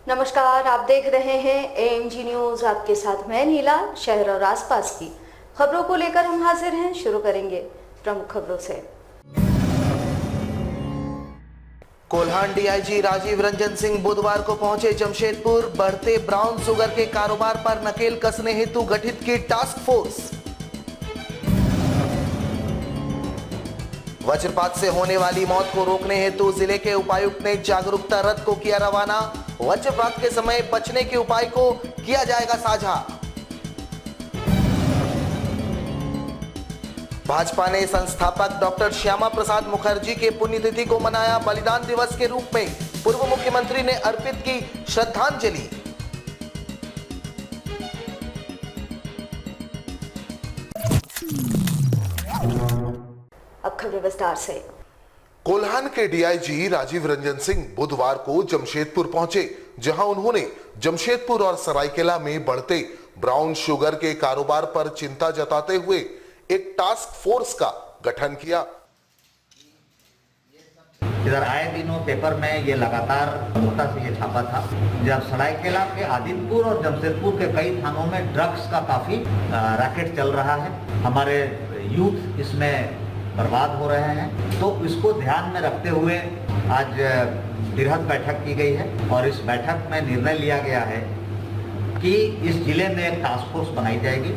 नमस्कार, आप देख रहे हैं एएनजी न्यूज। आपके साथ मैं नीला। शहर और आसपास की खबरों को लेकर हम हाजिर हैं। शुरू करेंगे प्रमुख खबरों से। कोल्हान डीआईजी राजीव रंजन सिंह बुधवार को पहुंचे जमशेदपुर। बढ़ते ब्राउन शुगर के कारोबार पर नकेल कसने हेतु गठित की टास्क फोर्स। वज्रपात से होने वाली मौत को रोकने हेतु जिले के उपायुक्त ने जागरूकता रथ को किया रवाना। वज्रपात के समय बचने के उपाय को किया जाएगा साझा। भाजपा ने संस्थापक डॉक्टर श्यामा प्रसाद मुखर्जी के पुण्यतिथि को मनाया बलिदान दिवस के रूप में। पूर्व मुख्यमंत्री ने अर्पित की श्रद्धांजलि। अब खबरें विस्तार से। कोल्हान के डीआईजी राजीव रंजन सिंह बुधवार को जमशेदपुर पहुंचे, जहां उन्होंने जमशेदपुर और सरायकेला में बढ़ते ब्राउन शुगर के कारोबार पर चिंता जताते हुए एक टास्क फोर्स का गठन किया। इधर आए दिनों पेपर में ये लगातार प्रमुखता से ये छापा था। जब सरायकेला के आदितपुर और जमशेदपुर के कई थानों में ड्रग्स का काफी रैकेट चल रहा है। हमारे यूथ इसमें बर्बाद हो रहे हैं, तो इसको ध्यान में रखते हुए आज बृहद बैठक की गई है और इस बैठक में निर्णय लिया गया है कि इस जिले में एक टास्क फोर्स बनाई जाएगी।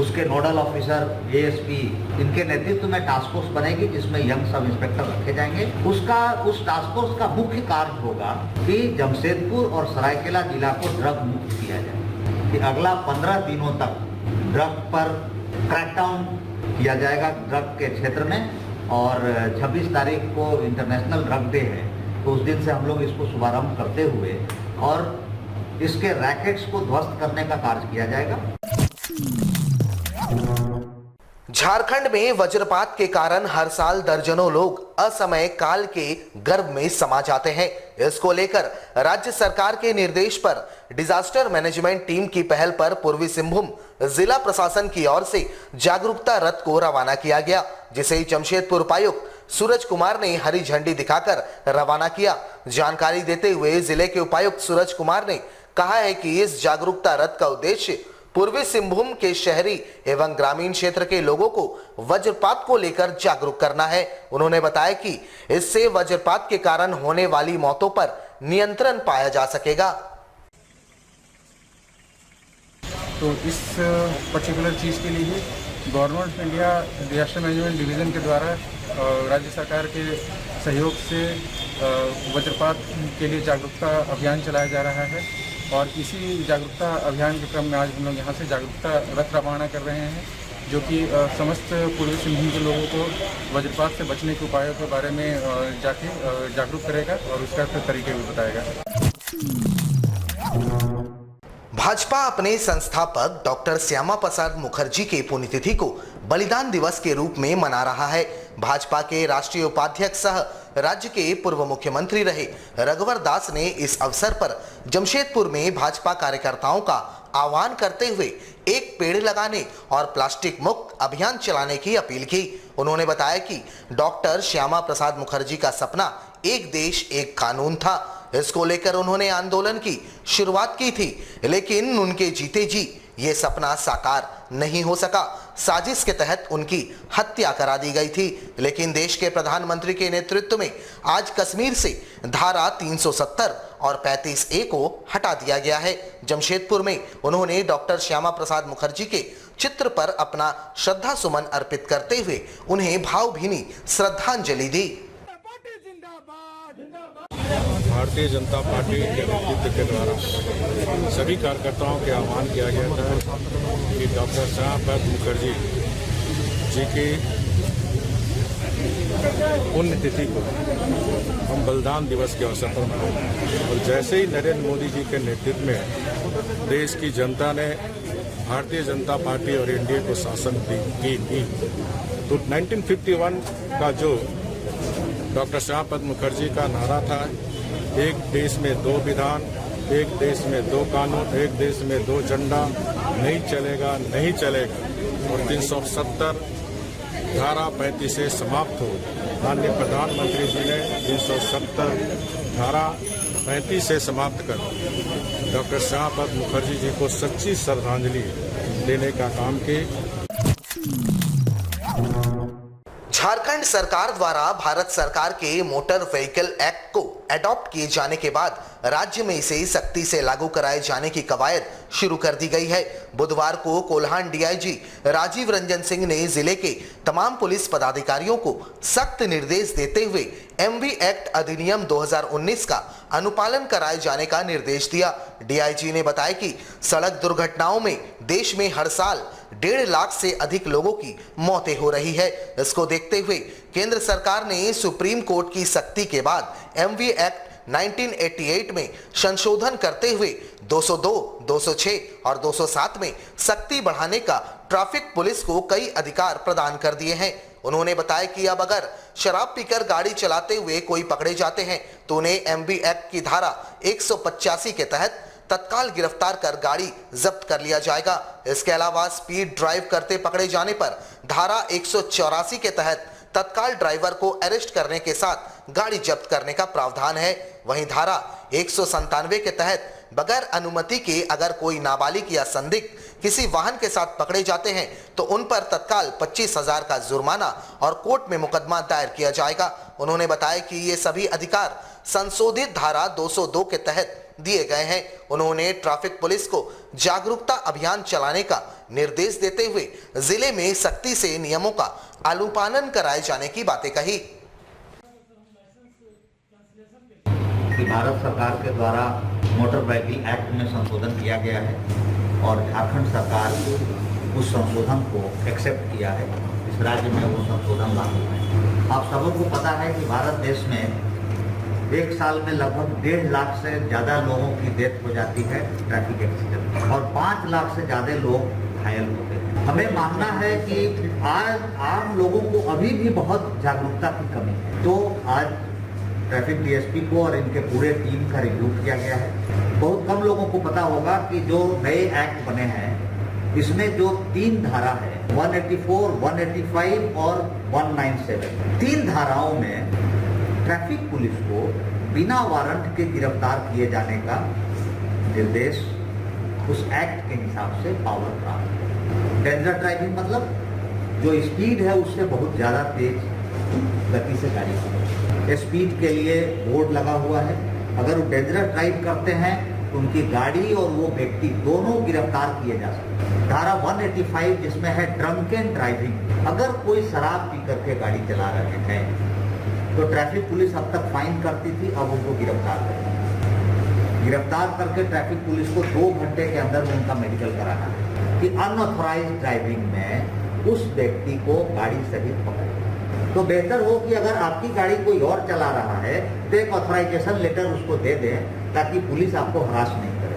उसके नोडल ऑफिसर, एएसपी, इनके नेतृत्व में टास्क फोर्स बनेगी जिसमें यंग सब इंस्पेक्टर रखे जाएंगे। उस टास्क फोर्स का मुख्य कार्य होगा कि जमशेदपुर और सरायकेला जिला को ड्रग मुक्त किया जाए, कि अगला 15 दिनों तक ड्रग पर क्रैकडाउन किया जाएगा ड्रग के क्षेत्र में। और 26 तारीख को इंटरनेशनल ड्रग डे है, तो उस दिन से हम लोग इसको शुभारंभ करते हुए और इसके रैकेट्स को ध्वस्त करने का कार्य किया जाएगा। झारखंड में वज्रपात के कारण हर साल दर्जनों लोग असमय काल के गर्भ में समा जाते हैं। इसको लेकर राज्य सरकार के निर्देश पर डिजास्टर मैनेजमेंट टीम की पहल पर पूर्वी सिंहभूम जिला प्रशासन की ओर से जागरूकता रथ को रवाना किया गया, जिसे जमशेदपुर उपायुक्त सूरज कुमार ने हरी झंडी दिखाकर रवाना किया। जानकारी देते हुए जिले के उपायुक्त सूरज कुमार ने कहा है कि इस जागरूकता रथ का उद्देश्य पूर्वी सिंहभूम के शहरी एवं ग्रामीण क्षेत्र के लोगों को वज्रपात को लेकर जागरूक करना है। उन्होंने बताया कि इससे वज्रपात के कारण होने वाली मौतों पर नियंत्रण पाया जा सकेगा। तो इस पर्टिकुलर चीज़ के लिए government of India disaster management division के द्वारा राज्य सरकार के सहयोग से वज्रपात के लिए जागरूकता अभियान चलाया जा रहा है। और इसी जागरूकता अभियान के क्रम में आज हम लोग यहाँ से जागरूकता रथ रवाना कर रहे हैं, जो कि समस्त पूर्वी सिंहभूम के लोगों को वज्रपात से बचने के उपायों के बारे में जाके जागरूक करेगा और उसका तरीके भी बताएगा। भाजपा अपने संस्थापक डॉक्टर श्यामा प्रसाद मुखर्जी के पुण्यतिथि को बलिदान दिवस के रूप में मना रहा है। भाजपा के राष्ट्रीय उपाध्यक्ष सह राज्य के पूर्व मुख्यमंत्री रहे रघुवर दास ने इस अवसर पर जमशेदपुर में भाजपा कार्यकर्ताओं का आह्वान करते हुए एक पेड़ लगाने और प्लास्टिक मुक्त अभियान चलाने की अपील की। उन्होंने बताया कि डॉक्टर श्यामा प्रसाद मुखर्जी का सपना एक देश एक कानून था। इसको लेकर उन्होंने आंदोलन की शुरुआत की थी, लेकिन उनके जीते जी ये सपना साकार नहीं हो सका। साजिश के तहत उनकी हत्या करा दी गई थी, लेकिन देश के प्रधानमंत्री के नेतृत्व में आज कश्मीर से धारा 370 और 35A को हटा दिया गया है। जमशेदपुर में उन्होंने डॉक्टर श्यामा प्रसाद मुखर्जी के चित्र पर अपना श्रद्धा सुमन अर्पित करते हुए उन्हें भावभीनी श्रद्धांजलि दी। भारतीय जनता पार्टी के नेतृत्व के द्वारा सभी कार्यकर्ताओं के आह्वान किया गया था कि डॉक्टर श्यामा प्रसाद मुखर्जी जी की पुण्यतिथि को हम बलिदान दिवस के अवसर पर मनाएं। और जैसे ही नरेंद्र मोदी जी के नेतृत्व में देश की जनता ने भारतीय जनता पार्टी और एनडीए को शासन की तो 1951 का जो डॉक्टर श्यामा प्रसाद मुखर्जी का नारा था, एक देश में दो विधान, एक देश में दो कानून, एक देश में दो झंडा, नहीं चलेगा नहीं चलेगा, और 370 धारा 35 से समाप्त हो माननीय प्रधानमंत्री जी ने 370 धारा 35 से समाप्त कर डॉक्टर श्यामा प्रसाद मुखर्जी जी को सच्ची श्रद्धांजलि देने का काम किया। झारखंड सरकार द्वारा भारत सरकार के मोटर व्हीकल एक्ट को एडॉप्ट किए जाने के बाद राज्य में इसे सख्ती से लागू कराए जाने की कवायद शुरू कर दी गई है। बुधवार को कोल्हान डीआईजी राजीव रंजन सिंह ने जिले के तमाम पुलिस पदाधिकारियों को सख्त निर्देश देते हुए एमवी एक्ट अधिनियम 2019 का अनुपालन कराए जाने का निर्देश दिया। डीआईजी ने बताया कि सड़क दुर्घटनाओं में देश में हर साल 1.5 लाख से अधिक लोगों की मौतें हो रही है। इसको देखते हुए केंद्र सरकार ने सुप्रीम कोर्ट की सख्ती के बाद एमवी एक्ट 1988 में संशोधन करते हुए 202, 206 और 207 में सख्ती बढ़ाने का ट्रैफिक पुलिस को कई अधिकार प्रदान कर दिए हैं। उन्होंने बताया कि अब अगर शराब पीकर गाड़ी चलाते हुए कोई पकड़े जाते हैं तो उन्हें एमवी एक्ट की धारा 185 के तहत तत्काल गिरफ्तार कर गाड़ी जब्त कर लिया जाएगा। इसके अलावा स्पीड ड्राइव करते पकड़े जाने पर धारा 184 के तहत तत्काल ड्राइवर को अरेस्ट करने के साथ गाड़ी जब्त करने का प्रावधान है। वहीं धारा 197 के तहत बगैर अनुमति के अगर कोई नाबालिग या संदिग्ध किसी वाहन के साथ पकड़े जाते हैं तो उन पर तत्काल 25,000 का जुर्माना और कोर्ट में मुकदमा दायर किया जाएगा। उन्होंने बताया कि ये सभी अधिकार संशोधित धारा 202 के तहत दिए गए हैं। उन्होंने ट्रैफिक पुलिस को जागरूकता अभियान चलाने का निर्देश देते हुए जिले में सख्ती से नियमों का अनुपालन कराए जाने की बातें कही। भारत सरकार के द्वारा मोटर व्हीकल एक्ट में संशोधन किया गया है और झारखंड सरकार उस संशोधन को एक्सेप्ट किया है। इस राज्य में वो संशोधन लागू है। आप सबों को पता है कि भारत देश में एक साल में लगभग 1.5 लाख से ज़्यादा लोगों की डेथ हो जाती है ट्रैफिक एक्सीडेंट और 5 लाख से ज़्यादा लोग घायल होते हैं। हमें मानना है कि आज आम लोगों को अभी भी बहुत जागरूकता की कमी है। तो आज ट्रैफिक डीएसपी को और इनके पूरे टीम का रिव्यू किया गया है। बहुत कम लोगों को पता होगा कि जो नए एक्ट बने हैं इसमें जो 3 धारा है 184, 185 और 197, 3 धाराओं में ट्रैफिक पुलिस को बिना वारंट के गिरफ्तार किए जाने का निर्देश उस एक्ट के हिसाब से पावर प्राप्त है। डेंजर ड्राइविंग मतलब जो स्पीड है उससे बहुत ज़्यादा तेज गति से गाड़ी चलाना। स्पीड के लिए बोर्ड लगा हुआ है। अगर वो डेंजरस ड्राइव करते हैं तो उनकी गाड़ी और वो व्यक्ति दोनों गिरफ्तार किए जा सकते हैं। धारा 185 जिसमें है ड्रंकन ड्राइविंग, अगर कोई शराब पी करके गाड़ी चला रहे हैं तो ट्रैफिक पुलिस अब तक फाइन करती थी, अब उनको गिरफ्तार करती। गिरफ्तार करके ट्रैफिक पुलिस को 2 घंटे के अंदर उनका मेडिकल कराना है कि अनऑथराइज्ड ड्राइविंग में उस व्यक्ति को गाड़ी सहित पकड़े। तो बेहतर हो कि अगर आपकी गाड़ी कोई और चला रहा है तो एक ऑथराइजेशन लेटर उसको दे दें ताकि पुलिस आपको हरास नहीं करे।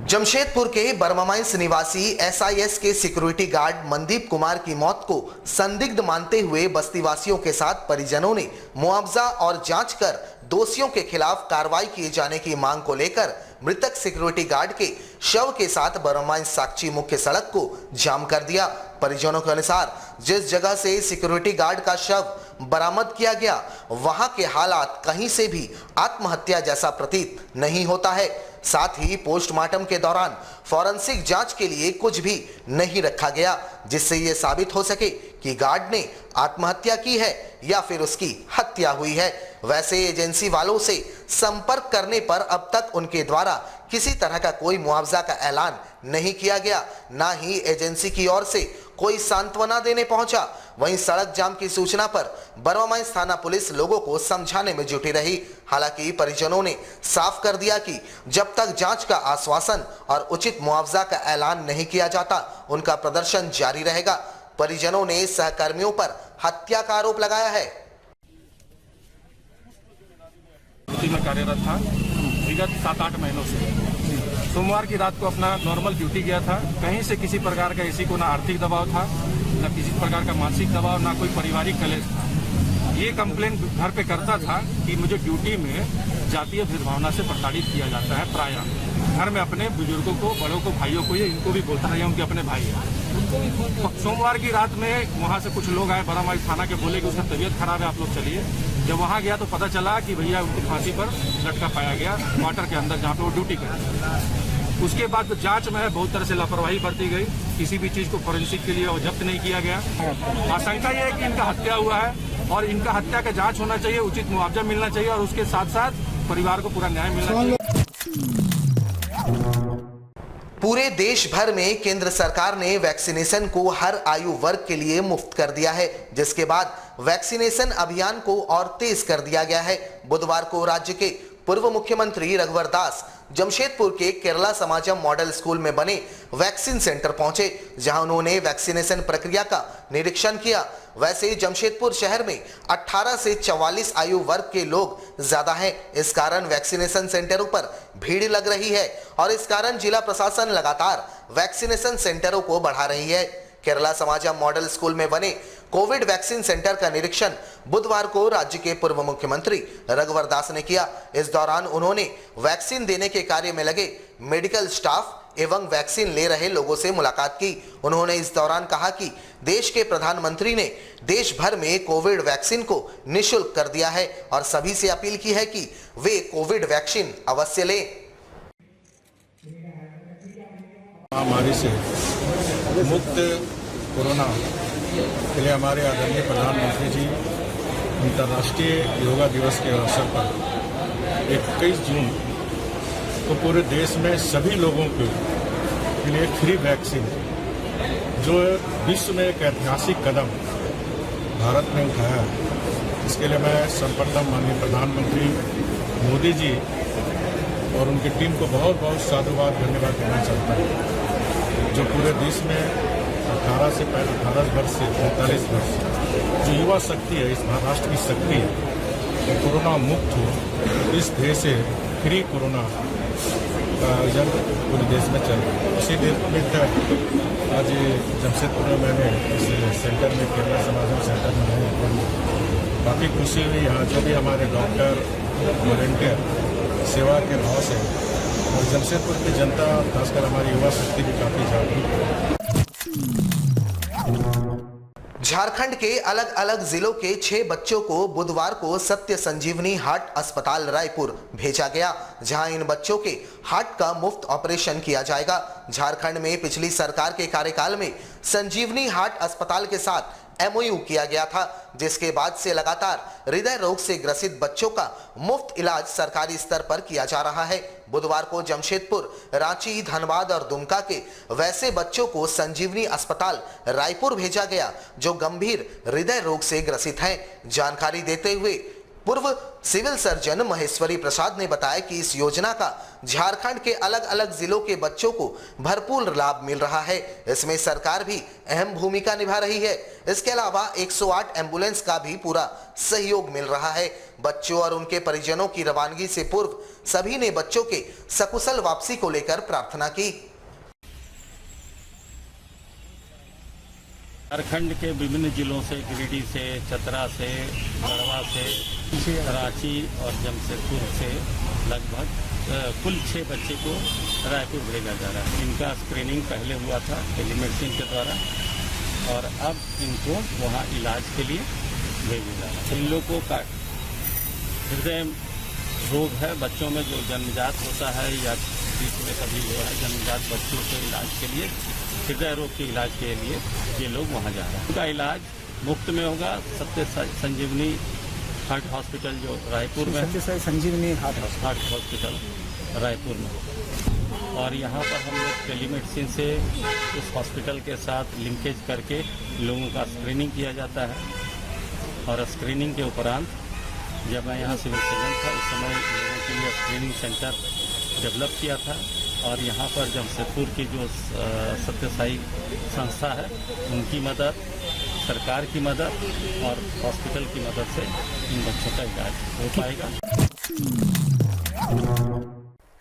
जमशेदपुर के बर्मामाइंस निवासी एसआईएस के सिक्योरिटी गार्ड मनदीप कुमार की मौत को संदिग्ध मानते हुए बस्तीवासियों के साथ परिजनों ने मुआवजा और जांच कर दोषियों के खिलाफ कार्रवाई किए जाने की मांग को लेकर मृतक सिक्योरिटी गार्ड के शव के साथ बर्मामाइंस साकची मुख्य सड़क को जाम कर दिया। परिजनों के अनुसार जिस जगह से सिक्योरिटी गार्ड का शव बरामद किया गया वहां के हालात कहीं से भी आत्महत्या जैसा प्रतीत नहीं होता है। साथ ही पोस्टमार्टम के दौरान फॉरेंसिक जांच के लिए कुछ भी नहीं रखा गया जिससे यह साबित हो सके कि गार्ड ने आत्महत्या की है या फिर उसकी हत्या हुई है। वैसे एजेंसी वालों से संपर्क करने पर अब तक उनके द्वारा किसी तरह का कोई मुआवजा का ऐलान नहीं किया गया, ना ही एजेंसी की ओर से कोई सांत्वना देने पहुंचा। वहीं सड़क जाम की सूचना पर बर्मामाइंस थाना पुलिस लोगों को समझाने में जुटी रही। हालांकि परिजनों ने साफ कर दिया कि जब तक जांच का आश्वासन और उचित मुआवजा का ऐलान नहीं किया जाता उनका प्रदर्शन जारी रहेगा। परिजनों ने सहकर्मियों पर हत्या का आरोप लगाया है। में कार्यरत था विगत 7-8 महीनों से। सोमवार की रात को अपना नॉर्मल ड्यूटी गया था। कहीं से किसी प्रकार का किसी को ना आर्थिक दबाव था, ना किसी प्रकार का मानसिक दबाव, ना कोई पारिवारिक कलेश था। ये कंप्लेंट घर पे करता था कि मुझे ड्यूटी में जातीय भेदभावना से प्रताड़ित किया जाता है। प्रायः घर में अपने बुजुर्गों को, बड़ों को, भाइयों को, ये इनको भी बोलता है, उनके अपने भाई हैं। सोमवार की रात में वहाँ से कुछ लोग आए बरामाई थाना के, बोले कि उसका तबीयत खराब है, आप लोग चलिए। जब वहाँ गया तो पता चला कि भैया उनकी फांसी पर लटका पाया गया क्वार्टर के अंदर, जहाँ पे वो ड्यूटी करते। उसके बाद जांच में बहुत तरह से लापरवाही बरती गई, किसी भी चीज़ को फोरेंसिक के लिए वो जब्त नहीं किया गया। आशंका ये है कि इनका हत्या हुआ है और इनका हत्या का जांच होना चाहिए, उचित मुआवजा मिलना चाहिए और उसके साथ साथ परिवार को पूरा न्याय मिलना चाहिए। पूरे देश भर में केंद्र सरकार ने वैक्सीनेशन को हर आयु वर्ग के लिए मुफ्त कर दिया है, जिसके बाद वैक्सीनेशन अभियान को और तेज कर दिया गया है। बुधवार को राज्य के पूर्व मुख्यमंत्री रघुवर दास जमशेदपुर के केरला समाजम मॉडल स्कूल में बने वैक्सीन सेंटर पहुंचे, जहां उन्होंने वैक्सीनेशन प्रक्रिया का निरीक्षण किया। वैसे जमशेदपुर शहर में 18 से 44 आयु वर्ग के लोग ज्यादा हैं, इस कारण वैक्सीनेशन सेंटरों पर भीड़ लग रही है और इस कारण जिला प्रशासन लगातार वैक्सीनेशन सेंटरों को बढ़ा रही है। केरला समाजम मॉडल स्कूल में बने कोविड वैक्सीन सेंटर का निरीक्षण बुधवार को राज्य के पूर्व मुख्यमंत्री रघुवर दास ने किया। इस दौरान उन्होंने वैक्सीन देने के कार्य में लगे मेडिकल स्टाफ एवं वैक्सीन ले रहे लोगों से मुलाकात की। उन्होंने इस दौरान कहा कि देश के प्रधानमंत्री ने देश भर में कोविड वैक्सीन को निःशुल्क कर दिया है और सभी से अपील की है कि वे कोविड वैक्सीन अवश्य लें। महामारी से मुक्त कोरोना के लिए हमारे आदरणीय प्रधानमंत्री जी अंतर्राष्ट्रीय योगा दिवस के अवसर पर 21 जून को पूरे देश में सभी लोगों के लिए फ्री वैक्सीन, जो विश्व में एक ऐतिहासिक कदम भारत ने उठाया, इसके लिए मैं सर्वप्रथम माननीय प्रधानमंत्री मोदी जी और उनकी टीम को बहुत बहुत साधुवाद धन्यवाद देना चाहता हूँ, जो पूरे देश में 18 वर्ष से 45 वर्ष जो युवा शक्ति है, इस महाराष्ट्र की शक्ति है, वो कोरोना मुक्त हो। इस देश से फ्री कोरोना का जंग पूरे देश में चल रहा है। इसी निमित्त आज जमशेदपुर में मैंने इस सेंटर में केरला समाजम सेंटर में मैंने काफ़ी खुशी हुई। यहाँ जो भी हमारे डॉक्टर वॉलंटियर सेवा के भाव से और जमशेदपुर की जनता, खासकर हमारी युवा शक्ति भी काफ़ी जागरूक है। झारखंड के अलग अलग जिलों के 6 बच्चों को बुधवार को सत्य संजीवनी हार्ट अस्पताल रायपुर भेजा गया, जहां इन बच्चों के हार्ट का मुफ्त ऑपरेशन किया जाएगा। झारखंड में पिछली सरकार के कार्यकाल में संजीवनी हार्ट अस्पताल के साथ MOU किया गया था, जिसके बाद से लगातार हृदय रोग से ग्रसित बच्चों का मुफ्त इलाज सरकारी स्तर पर किया जा रहा है। बुधवार को जमशेदपुर, रांची, धनबाद और दुमका के वैसे बच्चों को संजीवनी अस्पताल रायपुर भेजा गया जो गंभीर हृदय रोग से ग्रसित हैं। जानकारी देते हुए पूर्व सिविल सर्जन महेश्वरी प्रसाद ने बताया कि इस योजना का झारखंड के अलग अलग जिलों के बच्चों को भरपूर लाभ मिल रहा है। इसमें सरकार भी अहम भूमिका निभा रही है। इसके अलावा 108 एम्बुलेंस का भी पूरा सहयोग मिल रहा है। बच्चों और उनके परिजनों की रवानगी से पूर्व सभी ने बच्चों के सकुशल वापसी को लेकर प्रार्थना की। झारखंड के विभिन्न जिलों से, गिरिडीह से, चतरा से, गढ़वा से, रांची और जमशेदपुर से लगभग कुल 6 बच्चे को रायपुर भेजा जा रहा है। इनका स्क्रीनिंग पहले हुआ था टेलीमेडिसिन के द्वारा और अब इनको वहाँ इलाज के लिए भेजा जा रहा है। इन लोगों का हृदय रोग है, बच्चों में जो जन्मजात होता है या बीच में कभी जो है जन्मजात बच्चों के इलाज के लिए, हृदय रोग के इलाज के लिए ये लोग वहाँ जा रहे हैं। उनका इलाज मुफ्त में होगा सत्य संजीवनी हार्ट हॉस्पिटल जो रायपुर में, सत्य संजीवनी हार्ट हॉस्पिटल रायपुर में होगा। और यहाँ पर हम लोग टेलीमेडिसिन से उस हॉस्पिटल के साथ लिंकेज करके लोगों का स्क्रीनिंग किया जाता है और स्क्रीनिंग के उपरांत जब मैं यहाँ सिविल सर्जन था उस समय लोगों के लिए स्क्रीनिंग सेंटर डेवलप किया था और यहाँ पर जमशेदपुर की जो सत्य साई संस्था है उनकी मदद, सरकार की मदद और हॉस्पिटल की मदद से इन बच्चों का इलाज हो पाएगा।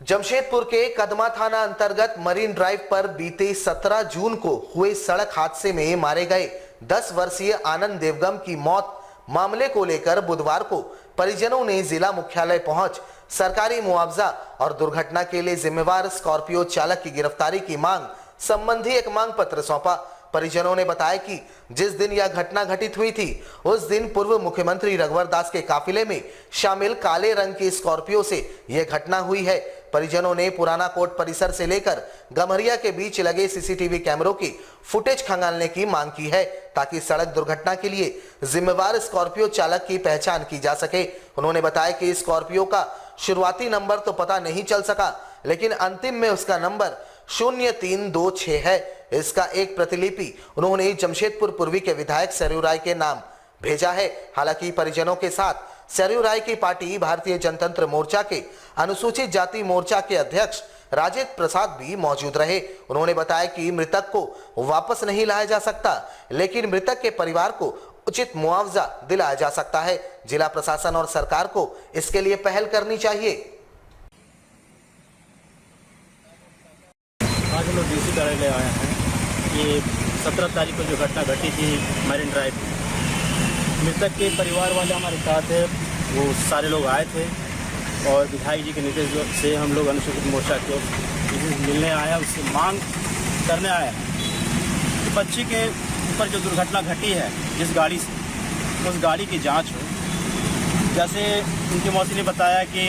जमशेदपुर के कदमा थाना अंतर्गत मरीन ड्राइव पर बीते 17 जून को हुए सड़क हादसे में मारे गए 10 वर्षीय आनंद देवगम की मौत मामले को लेकर बुधवार को परिजनों ने जिला मुख्यालय पहुंच सरकारी मुआवजा और दुर्घटना के लिए जिम्मेवार स्कॉर्पियो चालक की गिरफ्तारी की मांग संबंधी एक मांग पत्र सौंपा। परिजनों ने बताया कि जिस दिन यह घटना घटित हुई थी उस दिन पूर्व मुख्यमंत्री रघुवर दास के काफिले में शामिल काले रंग की स्कॉर्पियो से यह घटना हुई है। परिजनों ने पुराना कोर्ट परिसर से लेकर गम्हरिया के बीच लगे सीसीटीवी कैमरों की फुटेज खंगालने की मांग की है ताकि सड़क दुर्घटना के लिए जिम्मेवार स्कॉर्पियो चालक की पहचान की जा सके। उन्होंने बताया कि स्कॉर्पियो का शुरुआती नंबर तो पता नहीं चल सका, लेकिन अंतिम में उसका नंबर 0326 है। इसका एक प्रतिलिपि उन्होंने जमशेदपुर पूर्वी के विधायक सरयू राय के नाम भेजा है। हालांकि परिजनों के साथ सरयू राय की पार्टी भारतीय जनतंत्र मोर्चा के अनुसूचित जाति मोर्चा के अध्यक्ष राजेंद्र प्रसाद भी मौजूद रहे। उन्होंने बताया कि मृतक को वापस नहीं लाया जा सकता, लेकिन मृतक के परिवार को उचित मुआवजा दिलाया जा सकता है। जिला प्रशासन और सरकार को इसके लिए पहल करनी चाहिए। आज हम लोग डीसी कार्यालय आए हैं। ये 17 तारीख को जो घटना घटी थी मरीन ड्राइव, मृतक के परिवार वाले हमारे साथ है, वो सारे लोग आए थे और विधायक जी के निर्देश से हम लोग अनुसूचित मोर्चा के मिलने आया, उससे मांग करने आए हैं कि बच्ची के ऊपर जो दुर्घटना घटी है जिस गाड़ी से, उस गाड़ी की जांच हो। जैसे उनकी मौसी ने बताया कि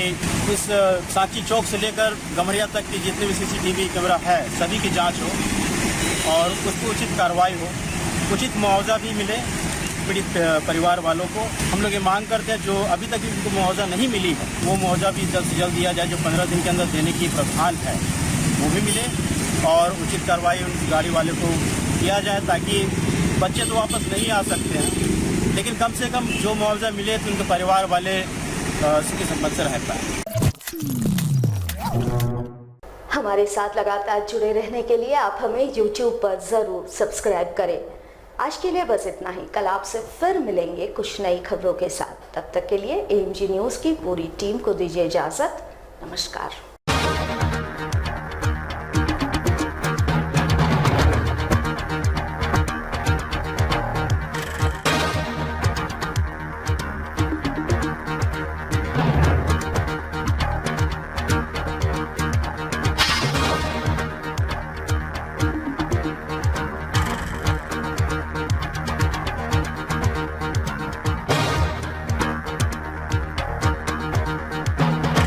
इस सांची चौक से लेकर गम्हरिया तक की जितने भी सीसीटीवी कैमरा है सभी की जांच हो और उसकी उचित कार्रवाई हो, उचित मुआवजा भी मिले पीड़ित परिवार वालों को। हम लोग ये मांग करते हैं जो अभी तक उनको मुआवजा नहीं मिली है वो मुआवजा भी जल्द से जल्द दिया जाए, जो 15 दिन के अंदर देने की प्रावधान है वो भी मिले और उचित कार्रवाई उन गाड़ी वाले को किया जाए ताकि बच्चे तो वापस नहीं आ सकते हैं, लेकिन कम से कम जो मुआवजा मिले तो उनके परिवार वाले सुखी संपन्न से रह पाए। हमारे साथ लगातार जुड़े रहने के लिए आप हमें YouTube पर जरूर सब्सक्राइब करें। आज के लिए बस इतना ही। कल आपसे फिर मिलेंगे कुछ नई खबरों के साथ। तब तक के लिए AMG न्यूज़ की पूरी टीम को दीजिए इजाजत। नमस्कार।